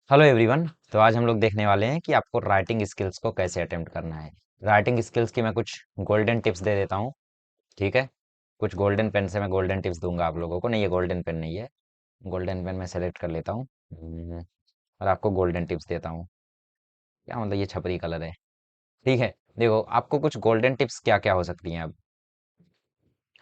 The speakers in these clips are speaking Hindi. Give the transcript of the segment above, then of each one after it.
Hello everyone. तो आज हम लोग देखने वाले हैं कि आपको राइटिंग स्किल्स को कैसे अटेम्प्ट करना है। राइटिंग स्किल्स की मैं कुछ गोल्डन टिप्स दे देता हूँ। ठीक है। कुछ गोल्डन पेन से मैं गोल्डन टिप्स दूंगा आप लोगों को। नहीं, ये गोल्डन पेन नहीं है। गोल्डन पेन मैं सेलेक्ट कर लेता हूँ। और आपको गोल्डन टिप्स देता हूँ। क्या मतलब, ये छपरी कलर है। ठीक है। देखो, आपको कुछ गोल्डन टिप्स क्या क्या हो सकती हैं अब।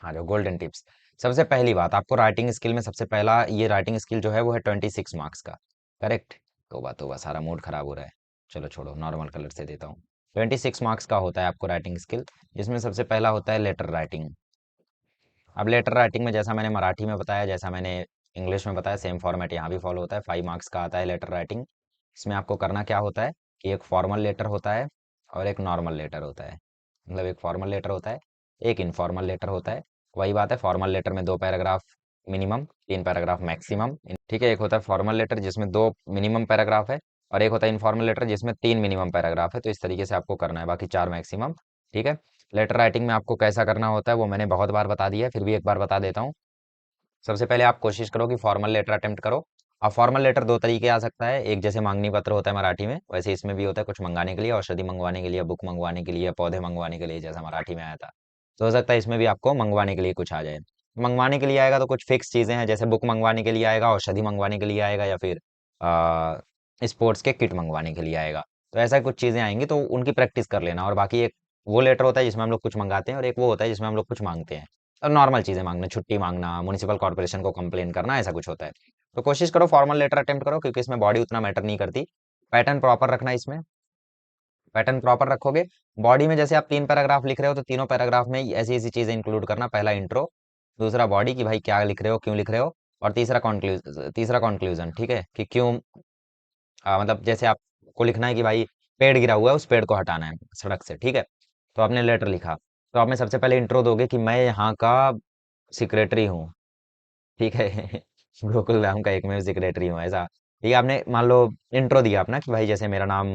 हाँ, जो गोल्डन टिप्स। सबसे पहली बात, आपको राइटिंग स्किल में सबसे पहला ये राइटिंग स्किल जो है वो है 26 मार्क्स का। करेक्ट। तोबा तोबा, सारा मूड खराब हो रहा है। चलो छोड़ो, नॉर्मल कलर से देता हूँ। 26 मार्क्स का होता है आपको राइटिंग स्किल। जिसमें सबसे पहला होता है लेटर राइटिंग। अब लेटर राइटिंग में जैसा मैंने मराठी में बताया, जैसा मैंने इंग्लिश में बताया, सेम फॉर्मेट यहाँ भी फॉलो होता है। 5 मार्क्स का आता है लेटर राइटिंग। इसमें आपको करना क्या होता है कि एक फॉर्मल लेटर होता है और एक नॉर्मल लेटर होता है। मतलब एक फॉर्मल लेटर होता है, एक इनफॉर्मल लेटर होता है। वही बात है, फॉर्मल लेटर में 2 पैराग्राफ मिनिमम, 3 पैराग्राफ मैक्सिमम। ठीक है। एक होता है फॉर्मल लेटर जिसमें 2 मिनिमम पैराग्राफ है, और एक होता है इनफॉर्मल लेटर जिसमें 3 मिनिमम पैराग्राफ है। तो इस तरीके से आपको करना है, बाकी 4 मैक्सिमम। ठीक है। लेटर राइटिंग में आपको कैसा करना होता है वो मैंने बहुत बार बता दिया है, फिर भी एक बार बता देता हूँ। सबसे पहले आप कोशिश करो कि फॉर्मल लेटर अटेम्प्ट करो। अब फॉर्मल लेटर दो तरीके आ सकता है। एक जैसे मांगनी पत्र होता है मराठी में, वैसे इसमें भी होता है। कुछ मंगाने के लिए, औषधि मंगवाने के लिए, बुक मंगवाने के लिए, पौधे मंगवाने के लिए, जैसा मराठी में आया था। तो हो सकता है इसमें भी आपको मंगवाने के लिए कुछ आ जाए। मंगवाने के लिए आएगा तो कुछ फिक्स चीज़ें हैं, जैसे बुक मंगवाने के लिए आएगा, औषधि मंगवाने के लिए आएगा, या फिर स्पोर्ट्स के किट मंगवाने के लिए आएगा। तो ऐसा कुछ चीज़ें आएंगी, तो उनकी प्रैक्टिस कर लेना। और बाकी एक वो लेटर होता है जिसमें हम लोग कुछ मंगाते हैं, और एक वो होता है जिसमें हम लोग कुछ मांगते हैं। और नॉर्मल चीज़ें मांगना, छुट्टी मांगना, म्युनिसिपल कॉर्पोरेशन को कंप्लेन करना, ऐसा कुछ होता है। तो कोशिश करो फॉर्मल लेटर अटेम्प्ट करो, क्योंकि इसमें बॉडी उतना मैटर नहीं करती। पैटर्न प्रॉपर रखना इसमें। पैटर्न प्रॉपर रखोगे। बॉडी में जैसे आप 3 पैराग्राफ लिख रहे हो, तो तीनों पैराग्राफ में ऐसी ऐसी चीजें इंक्लूड करना। पहला इंट्रो, दूसरा बॉडी कि भाई क्या लिख रहे हो, क्यों लिख रहे हो, और तीसरा कॉन्क्लूजन। ठीक है, कि क्यों। मतलब जैसे आपको लिखना है कि भाई पेड़ गिरा हुआ है, उस पेड़ को हटाना है सड़क से। ठीक है। तो आपने लेटर लिखा, तो आपने सबसे पहले इंट्रो दोगे कि मैं यहाँ का सेक्रेटरी हूँ। ठीक है। गोकुल राम का एकमेव सेक्रेटरी हूँ, ऐसा। ठीक है, आपने मान लो इंट्रो दिया अपना कि भाई जैसे मेरा नाम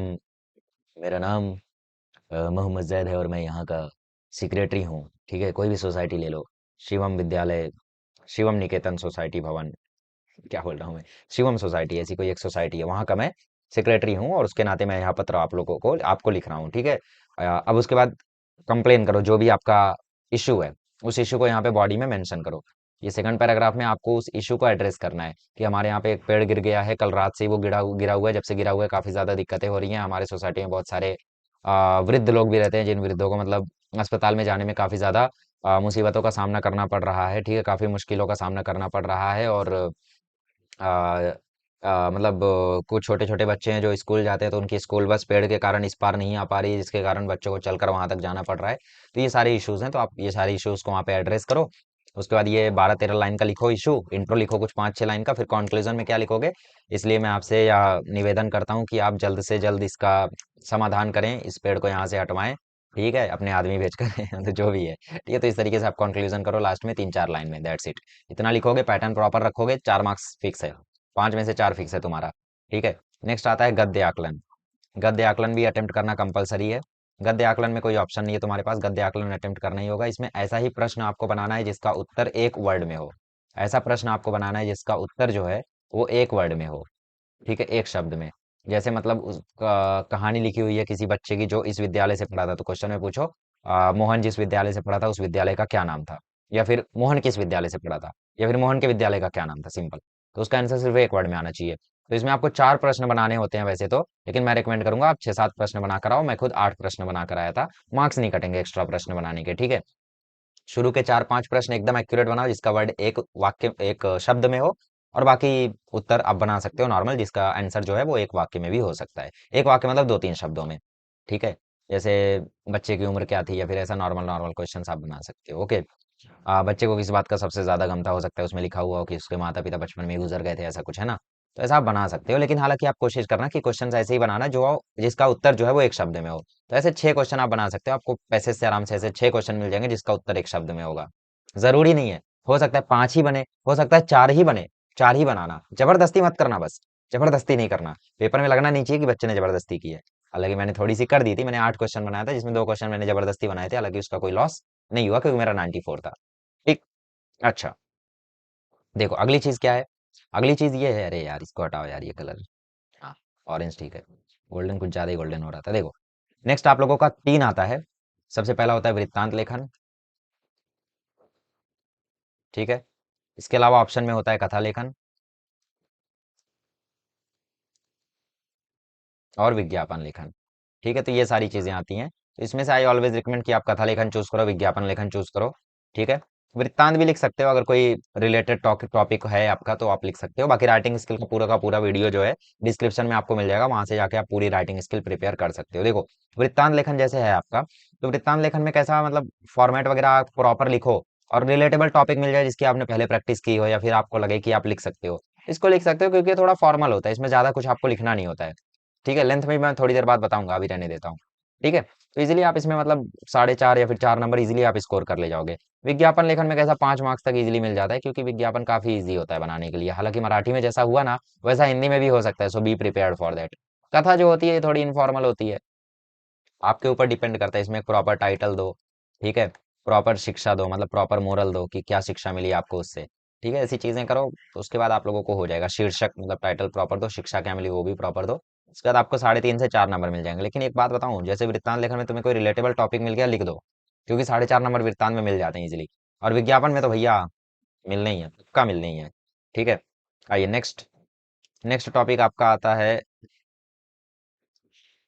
मोहम्मद जैद है और मैं यहाँ का सेक्रेटरी हूँ। ठीक है, कोई भी सोसाइटी ले लो। शिवम विद्यालय, शिवम निकेतन सोसाइटी भवन, क्या बोल रहा हूँ मैं, शिवम सोसाइटी, ऐसी कोई एक सोसाइटी है, वहाँ का मैं सेक्रेटरी हूँ, और उसके नाते मैं यहाँ पत्र आप लोगों को आपको लिख रहा हूँ। ठीक है। अब उसके बाद कंप्लेन करो, जो भी आपका इशू है उस इशू को यहाँ पे बॉडी में मेंशन करो। ये सेकंड पैराग्राफ में आपको उस इशू को एड्रेस करना है कि हमारे यहाँ पे एक पेड़ गिर गया है, कल रात से ही वो गिरा गिरा हुआ है, जब से गिरा हुआ है काफी ज्यादा दिक्कतें हो रही हैं हमारे सोसाइटी में। बहुत सारे वृद्ध लोग भी रहते हैं, जिन वृद्धों को मतलब अस्पताल में जाने में काफी ज्यादा मुसीबतों का सामना करना पड़ रहा है। ठीक है, काफी मुश्किलों का सामना करना पड़ रहा है। और मतलब कुछ छोटे छोटे बच्चे हैं जो स्कूल जाते हैं, तो उनकी स्कूल बस पेड़ के कारण इस पार नहीं आ पा रही है, जिसके कारण बच्चों को चलकर वहां तक जाना पड़ रहा है। तो ये सारे इश्यूज हैं, तो आप ये सारे इश्यूज को वहाँ पे एड्रेस करो। उसके बाद ये 12-13 लाइन का लिखो इशू, इंट्रो लिखो कुछ 5-6 लाइन का, फिर कंक्लूजन में क्या लिखोगे। इसलिए मैं आपसे या निवेदन करता हूँ कि आप जल्द से जल्द इसका समाधान करें, इस पेड़ को यहाँ से हटवाएं। ठीक है, अपने आदमी भेजकर तो जो भी है। ठीक है, तो इस तरीके से आप कंक्लूजन करो लास्ट में 3-4 लाइन में, दैट्स इट। इतना लिखोगे, पैटर्न प्रॉपर रखोगे, 4 मार्क्स फिक्स है। 5 में से 4 फिक्स है तुम्हारा। ठीक है। नेक्स्ट आता है गद्य आकलन। गद्य आकलन भी अटेम्प्ट करना कंपलसरी है। गद्य आकलन में कोई ऑप्शन नहीं है तुम्हारे पास, गद्य आकलन अटेम्प्ट करना ही होगा। इसमें ऐसा ही प्रश्न आपको बनाना है जिसका उत्तर एक वर्ड में हो। ऐसा प्रश्न आपको बनाना है जिसका उत्तर जो है वो एक वर्ड में हो। ठीक है, एक शब्द में। जैसे मतलब कहानी लिखी हुई है किसी बच्चे की जो इस विद्यालय से पढ़ा था, तो क्वेश्चन में पूछो मोहन जिस विद्यालय से पढ़ा था उस विद्यालय का क्या नाम था, या फिर मोहन किस विद्यालय से पढ़ा था, या फिर मोहन के विद्यालय का क्या नाम था, सिंपल। तो उसका आंसर सिर्फ एक वर्ड में आना चाहिए। तो इसमें आपको 4 प्रश्न बनाने होते हैं वैसे तो, लेकिन मैं रिकमेंड करूंगा आप 6-7 प्रश्न बना कर आओ। मैं खुद 8 प्रश्न बना कर आया था। मार्क्स नहीं कटेंगे एक्स्ट्रा प्रश्न बनाने के। ठीक है। शुरू के 4-5 प्रश्न एकदम एक्यूरेट बनाओ, जिसका वर्ड एक वाक्य एक शब्द में हो। और बाकी उत्तर आप बना सकते हो नॉर्मल, जिसका आंसर जो है वो एक वाक्य में भी हो सकता है। एक वाक्य मतलब 2-3 शब्दों में। ठीक है। जैसे बच्चे की उम्र क्या थी, या फिर ऐसा नॉर्मल नॉर्मल क्वेश्चन आप बना सकते हो। ओके। बच्चे को किस बात का सबसे ज्यादा गम था, हो सकता है उसमें लिखा हुआ हो कि उसके माता पिता बचपन में ही गुजर गए थे, ऐसा कुछ है ना। तो ऐसा आप बना सकते हो, लेकिन हालांकि आप कोशिश करना कि क्वेश्चन ऐसे ही बनाना जो जिसका उत्तर जो है वो एक शब्द में हो। तो ऐसे 6 क्वेश्चन आप बना सकते हो, आपको पैसेज से आराम से ऐसे 6 क्वेश्चन मिल जाएंगे जिसका उत्तर एक शब्द में होगा। जरूरी नहीं है, हो सकता है 5 ही बने, हो सकता है 4 ही बने। 4 ही बनाना, जबरदस्ती मत करना, बस जबरदस्ती नहीं करना। पेपर में लगना नहीं चाहिए कि बच्चे ने जबरदस्ती की है। हालांकि मैंने थोड़ी सी कर दी थी, मैंने 8 क्वेश्चन बनाया था जिसमें 2 क्वेश्चन मैंने जबरदस्ती बनाए थे, हालांकि उसका कोई लॉस नहीं हुआ क्योंकि मेरा 94 था। ठीक। अच्छा। देखो अगली चीज क्या है। अगली चीज ये है, अरे यार इसको हटाओ यार, ये कलर। हाँ। ऑरेंज ठीक है। गोल्डन कुछ ज़्यादा ही गोल्डन हो रहा था, देखो। नेक्स्ट आप लोगों का 3 आता है। सबसे पहला होता है वृत्तांत लेखन, ठीक है। इसके अलावा ऑप्शन में होता है कथा लेखन और विज्ञापन लेखन, ठीक है। तो ये सारी चीज़ें आती हैं। तो इसमें से आई ऑलवेज रिकमेंड कि आप कथा लेखन चूज़ करो, विज्ञापन लेखन चूज़ करो, ठीक है। वृत्तांत भी लिख सकते हो, अगर कोई रिलेटेड टॉपिक है आपका तो आप लिख सकते हो। बाकी राइटिंग स्किल का पूरा वीडियो जो है डिस्क्रिप्शन में आपको मिल जाएगा, वहां से जाके आप पूरी राइटिंग स्किल प्रिपेयर कर सकते हो। देखो, वृत्तांत लेखन जैसे है आपका, तो वृत्तांत लेखन में कैसा मतलब फॉर्मेट वगैरह आप प्रॉपर लिखो और रिलेटेबल टॉपिक मिल जाए जिसकी आपने पहले प्रैक्टिस की हो या फिर आपको लगे कि आप लिख सकते हो, इसको लिख सकते हो, क्योंकि ये थोड़ा फॉर्मल होता है, इसमें ज्यादा कुछ आपको लिखना नहीं होता है, ठीक है। लेंथ में मैं थोड़ी देर बाद बताऊंगा, अभी रहने देता हूँ, ठीक है। तो इजीली आप इसमें मतलब 4.5 या फिर 4 नंबर इजीली आप स्कोर कर ले जाओगे। विज्ञापन लेखन में कैसा 5 मार्क्स तक इजीली मिल जाता है, क्योंकि विज्ञापन काफी इजी होता है बनाने के लिए। हालांकि मराठी में जैसा हुआ ना, वैसा हिंदी में भी हो सकता है, सो बी प्रिपेयर्ड फॉर दैट। कथा जो होती है ये थोड़ी इनफॉर्मल होती है, आपके ऊपर डिपेंड करता है। इसमें एक प्रॉपर टाइटल दो, ठीक है। प्रॉपर शिक्षा दो, मतलब प्रॉपर मोरल दो कि क्या शिक्षा मिली आपको उससे, ठीक है। ऐसी चीजें करो तो उसके बाद आप लोगों को हो जाएगा। शीर्षक मतलब टाइटल प्रॉपर दो, शिक्षा क्या मिली वो भी प्रॉपर दो, उसके बाद आपको 3.5 से 4 नंबर मिल जाएंगे। लेकिन एक बात बताऊं, जैसे वृत्तांत लेखन में तुम्हें कोई रिलेटेबल टॉपिक मिल गया, लिख दो, क्योंकि 4.5 नंबर वृत्तांत में मिल जाते हैं इजिली। और विज्ञापन में तो भैया मिलना ही है, पक्का मिलना ही है, ठीक है। आइए नेक्स्ट। नेक्स्ट टॉपिक आपका आता है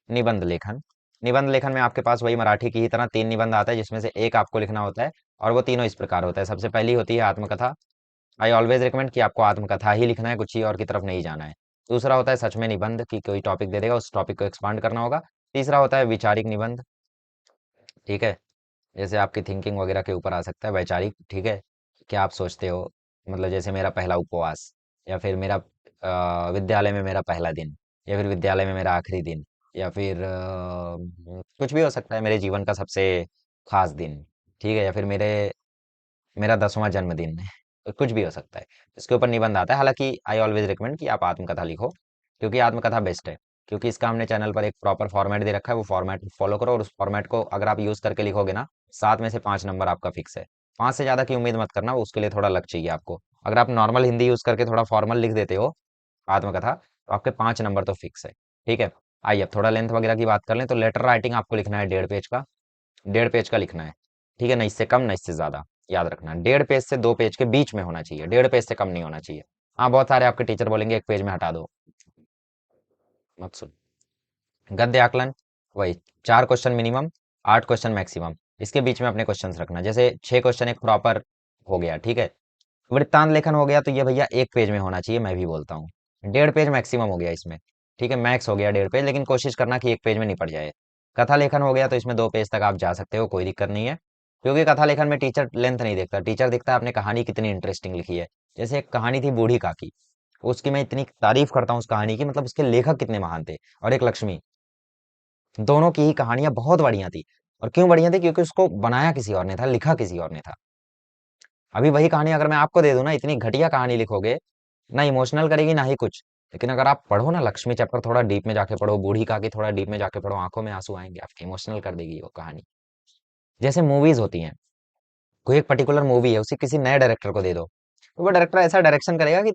निबंध लेखन। निबंध लेखन में आपके पास वही मराठी की ही तरह 3 निबंध आता है, जिसमें से एक आपको लिखना होता है। और वो तीनों इस प्रकार होता है। सबसे पहली होती है आत्मकथा। आई ऑलवेज रिकमेंड कि आपको आत्मकथा ही लिखना है, कुछ ही और की तरफ नहीं जाना है। दूसरा होता है सच में निबंध, कि कोई टॉपिक दे देगा, उस टॉपिक को एक्सपांड करना होगा। तीसरा होता है वैचारिक निबंध, ठीक है। जैसे आपकी थिंकिंग वगैरह के ऊपर आ सकता है वैचारिक, ठीक है। क्या आप सोचते हो, मतलब जैसे मेरा पहला उपवास, या फिर मेरा विद्यालय में मेरा पहला दिन, या फिर विद्यालय में मेरा आखिरी दिन, या फिर कुछ भी हो सकता है, मेरे जीवन का सबसे खास दिन, ठीक है, या फिर मेरा 10वां जन्मदिन तो कुछ भी हो सकता है। इसके ऊपर निबंध आता है। हालांकि आई ऑलवेज रिकमेंड कि आप आत्मकथा लिखो, क्योंकि आत्मकथा बेस्ट है। क्योंकि इसका हमने चैनल पर एक प्रॉपर फॉर्मेट दे रखा है, वो फॉर्मेट फॉलो करो, और उस फॉर्मेट को अगर आप यूज करके लिखोगे ना, 7 में से 5 नंबर आपका फिक्स है। 5 से ज्यादा की उम्मीद मत करना, उसके लिए थोड़ा लक चाहिए आपको। अगर आप नॉर्मल हिंदी यूज करके थोड़ा फॉर्मल लिख देते हो आत्मकथा, तो आपके 5 नंबर तो फिक्स है, ठीक है। आइए अब थोड़ा लेंथ वगैरह की बात कर लें, तो लेटर राइटिंग आपको लिखना है 1.5 पेज का। 1.5 पेज का लिखना है, ठीक है। ना इससे कम ना इससे ज्यादा, याद रखना 1.5 पेज से 2 पेज के बीच में होना चाहिए, 1.5 पेज से कम नहीं होना चाहिए। हाँ, बहुत सारे आपके टीचर बोलेंगे 1 पेज में हटा दो, मत सुन। गद्य आकलन, वही 4 क्वेश्चन मिनिमम, 8 क्वेश्चन मैक्सिमम। इसके बीच में अपने क्वेश्चंस रखना, जैसे 6 क्वेश्चन एक प्रॉपर हो गया, ठीक है। वृत्तांत लेखन हो गया तो ये भैया 1 पेज में होना चाहिए, मैं भी बोलता हूँ। 1.5 पेज मैक्सिमम हो गया इसमें, ठीक है। मैक्स हो गया 1.5 पेज, लेकिन कोशिश करना कि 1 पेज में निपट जाए। कथा लेखन हो गया तो इसमें 2 पेज तक आप जा सकते हो, कोई दिक्कत नहीं है। क्योंकि कथा लेखन में टीचर लेंथ नहीं देखता, टीचर देखता है आपने कहानी कितनी इंटरेस्टिंग लिखी है। जैसे एक कहानी थी बूढ़ी काकी, उसकी मैं इतनी तारीफ करता हूँ उस कहानी की, मतलब उसके लेखक कितने महान थे। और एक लक्ष्मी, दोनों की ही कहानियां बहुत बढ़िया थी। और क्यों बढ़िया थी, क्योंकि उसको बनाया किसी और ने था, लिखा किसी और ने था। अभी वही कहानी अगर मैं आपको दे दूं ना, इतनी घटिया कहानी लिखोगे, ना इमोशनल करेगी ना ही कुछ। लेकिन अगर आप पढ़ो ना लक्ष्मी चैप्टर, थोड़ा डीप में जाके पढ़ो, बूढ़ी काकी थोड़ा डीप में जाके पढ़ो, आंखों में आंसू आएंगे आपके, इमोशनल कर देगी वो कहानी। जैसे मूवीज होती हैं, कोई एक पर्टिकुलर मूवी है, उसी किसी नए डायरेक्टर को दे दो, तो वो डायरेक्टर ऐसा डायरेक्शन करेगा कि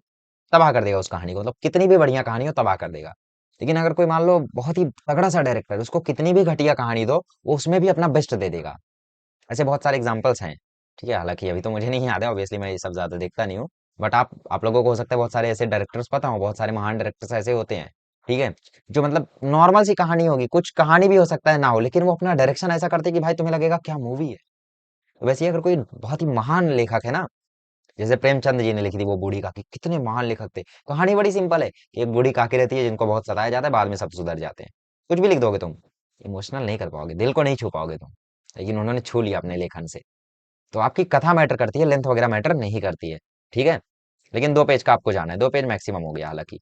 तबाह कर देगा उस कहानी को। मतलब कितनी भी बढ़िया कहानी हो, तबाह कर देगा। लेकिन अगर कोई मान लो बहुत ही तगड़ा सा डायरेक्टर, उसको कितनी भी घटिया कहानी दो, वो उसमें भी अपना बेस्ट दे देगा। ऐसे बहुत सारे एग्जांपल्स हैं, ठीक है। हालांकि अभी तो मुझे नहीं याद है, ऑब्वियसली मैं ये सब ज्यादा देखता नहीं हूँ। बट आप लोगों को हो सकता है बहुत सारे ऐसे डायरेक्टर्स पता हो, बहुत सारे महान डायरेक्टर्स ऐसे होते हैं, ठीक है। जो मतलब नॉर्मल सी कहानी होगी, कुछ कहानी भी हो सकता है ना हो, लेकिन वो अपना डायरेक्शन ऐसा करते हैं कि भाई तुम्हें लगेगा क्या मूवी है। वैसे ही अगर कोई बहुत ही महान लेखक है ना, जैसे प्रेमचंद जी ने लिखी थी वो बूढ़ी काकी, कितने महान लेखक थे। कहानी बड़ी सिंपल है कि एक बूढ़ी काकी रहती है जिनको बहुत सताया जाता है, बाद में सब सुधर जाते हैं। कुछ भी लिख दोगे तुम, इमोशनल नहीं कर पाओगे, दिल को नहीं छू पाओगे तुम। लेकिन उन्होंने छू लिया अपने लेखन से। तो आपकी कथा मैटर करती है, लेंथ वगैरह मैटर नहीं करती है, ठीक है। लेकिन 2 पेज का आपको जाना है, 2 पेज मैक्सिमम हो गया हालांकि।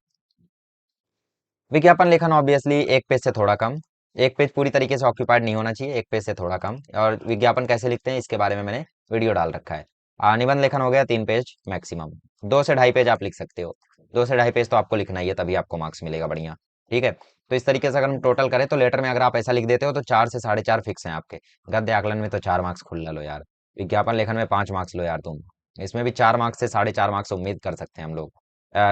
विज्ञापन लेखन ऑब्वियसली 1 पेज से थोड़ा कम, 1 पेज पूरी तरीके से ऑक्यूपाइड नहीं होना चाहिए, 1 पेज से थोड़ा कम। और विज्ञापन कैसे लिखते हैं इसके बारे में मैंने वीडियो डाल रखा है। निबंध लेखन हो गया 3 पेज मैक्सिमम, 2 से ढाई पेज आप लिख सकते हो। 2 से ढाई पेज तो आपको लिखना ही है, तभी आपको मार्क्स मिलेगा बढ़िया, ठीक है। तो इस तरीके से अगर हम टोटल करें तो लेटर में अगर आप ऐसा लिख देते हो तो 4 से 4.5 फिक्स हैं आपके। गद्य आकलन में तो 4 मार्क्स खुल लो यार, विज्ञापन लेखन में 5 मार्क्स लो यार तुम। इसमें भी 4 मार्क्स से 4.5 मार्क्स उम्मीद कर सकते हैं हम लोग।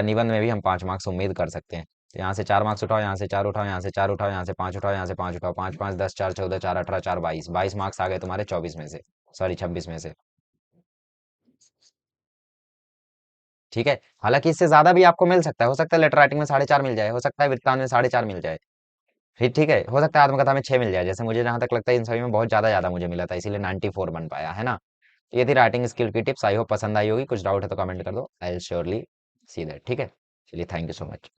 निबंध में भी हम 5 मार्क्स उम्मीद कर सकते हैं। तो यहाँ से 4 मार्क्स उठाओ, यहाँ से 4 उठाओ, यहाँ से 4 उठाओ, यहाँ से 5 उठाओ, यहाँ से 5 उठाओ, 5 5 10 4 14 4 18 4 22, 22 मार्क्स आ गए तुम्हारे 24 में से, सॉरी 26 में से। ठीक है, हालांकि इससे ज्यादा भी आपको मिल सकता है, हो सकता है लेटर राइटिंग में 4.5 मिल जाए, हो सकता है वृत्तांत में 4.5 मिल जाए, फिर ठीक है, हो सकता है आत्मकथा में 6 मिल जाए, जैसे मुझे जहां तक लगता है इन सभी में बहुत ज्यादा ज्यादा मुझे मिला था, इसीलिए 94 बन पाया है ना। तो ये थी राइटिंग स्किल की टिप्स, आई होप पसंद आई होगी, कुछ डाउट है तो कमेंट कर दो, I will surely see that. ठीक है, चलिए थैंक यू सो मच।